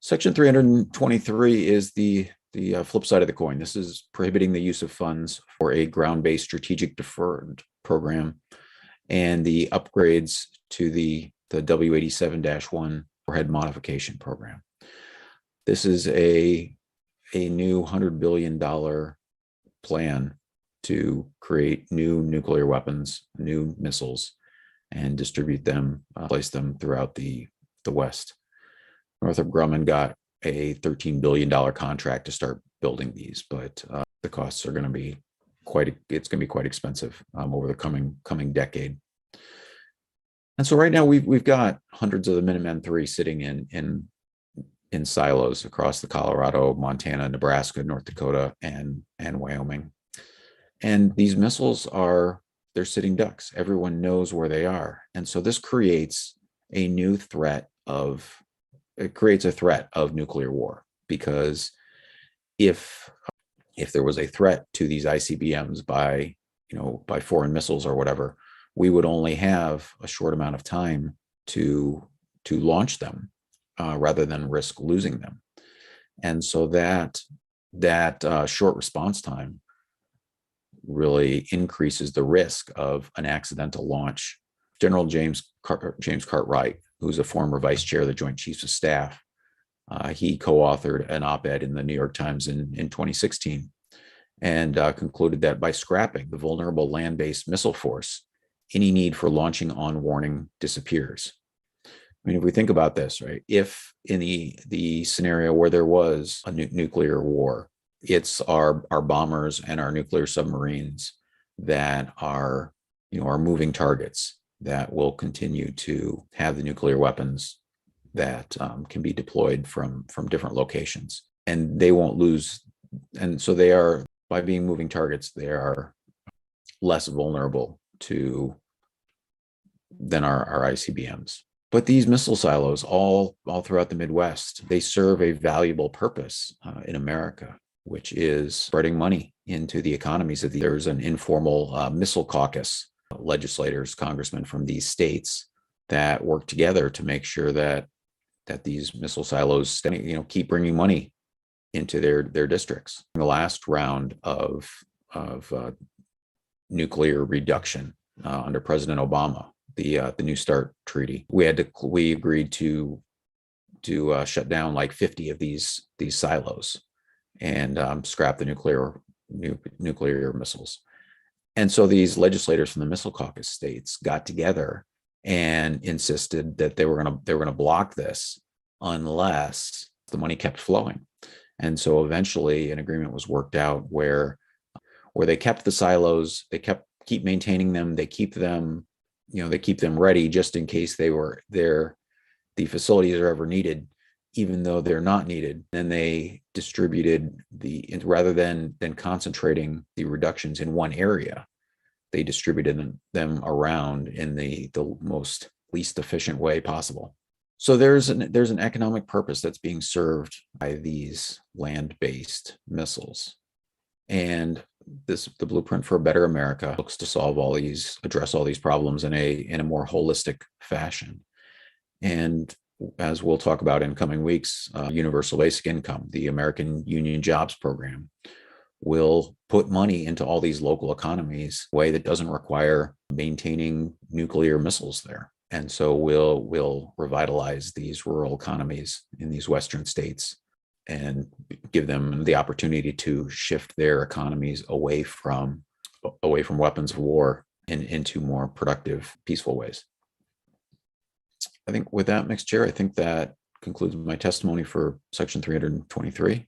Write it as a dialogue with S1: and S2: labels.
S1: Section 323 is the flip side of the coin. This is prohibiting the use of funds for a ground-based strategic deferred program and the upgrades to the W87-1 Warhead modification program. This is a new $100 billion plan to create new nuclear weapons, new missiles, and distribute them, place them throughout the West. Northrop Grumman got a $13 billion contract to start building these, but the costs are going to be quite expensive over the coming decade. And so right now we've got hundreds of the Minuteman III sitting in silos across the Colorado, Montana, Nebraska, North Dakota, and Wyoming. And these missiles they're sitting ducks. Everyone knows where they are. And so this creates a new threat of nuclear war, because if there was a threat to these ICBMs by foreign missiles or whatever, we would only have a short amount of time to launch them rather than risk losing them. And so that short response time really increases the risk of an accidental launch. General James Cartwright, who's a former vice chair of the Joint Chiefs of Staff, he co-authored an op-ed in the New York Times in 2016 and concluded that by scrapping the vulnerable land-based missile force, any need for launching on warning disappears. I mean, if we think about this, right? If in the scenario where there was a nuclear war, it's our bombers and our nuclear submarines that are moving targets that will continue to have the nuclear weapons that can be deployed from different locations, and they won't lose. And so they are, by being moving targets, they are less vulnerable than our ICBMs. But these missile silos all throughout the Midwest, they serve a valuable purpose in America, which is spreading money into the economies of there's an informal missile caucus, legislators, congressmen from these states that work together to make sure that these missile silos keep bringing money into their districts. In the last round of nuclear reduction under President Obama, the New START treaty, we agreed to shut down like 50 of these silos and scrap the nuclear missiles. And so these legislators from the Missile Caucus states got together and insisted that they were going to block this unless the money kept flowing. And so eventually an agreement was worked out where they kept the silos, they keep maintaining them, they keep them ready just in case the facilities are ever needed, even though they're not needed. Then they distributed rather than concentrating the reductions in one area, they distributed them around in the most least efficient way possible. So there's an economic purpose that's being served by these land-based missiles. And the Blueprint for a Better America looks to address all these problems in a more holistic fashion. And as we'll talk about in coming weeks, Universal Basic Income, the American Union Jobs Program, will put money into all these local economies in a way that doesn't require maintaining nuclear missiles there. And so we'll revitalize these rural economies in these Western states and give them the opportunity to shift their economies away from weapons of war and into more productive, peaceful ways. I think with that, Mixed Chair, I think that concludes my testimony for Section 323.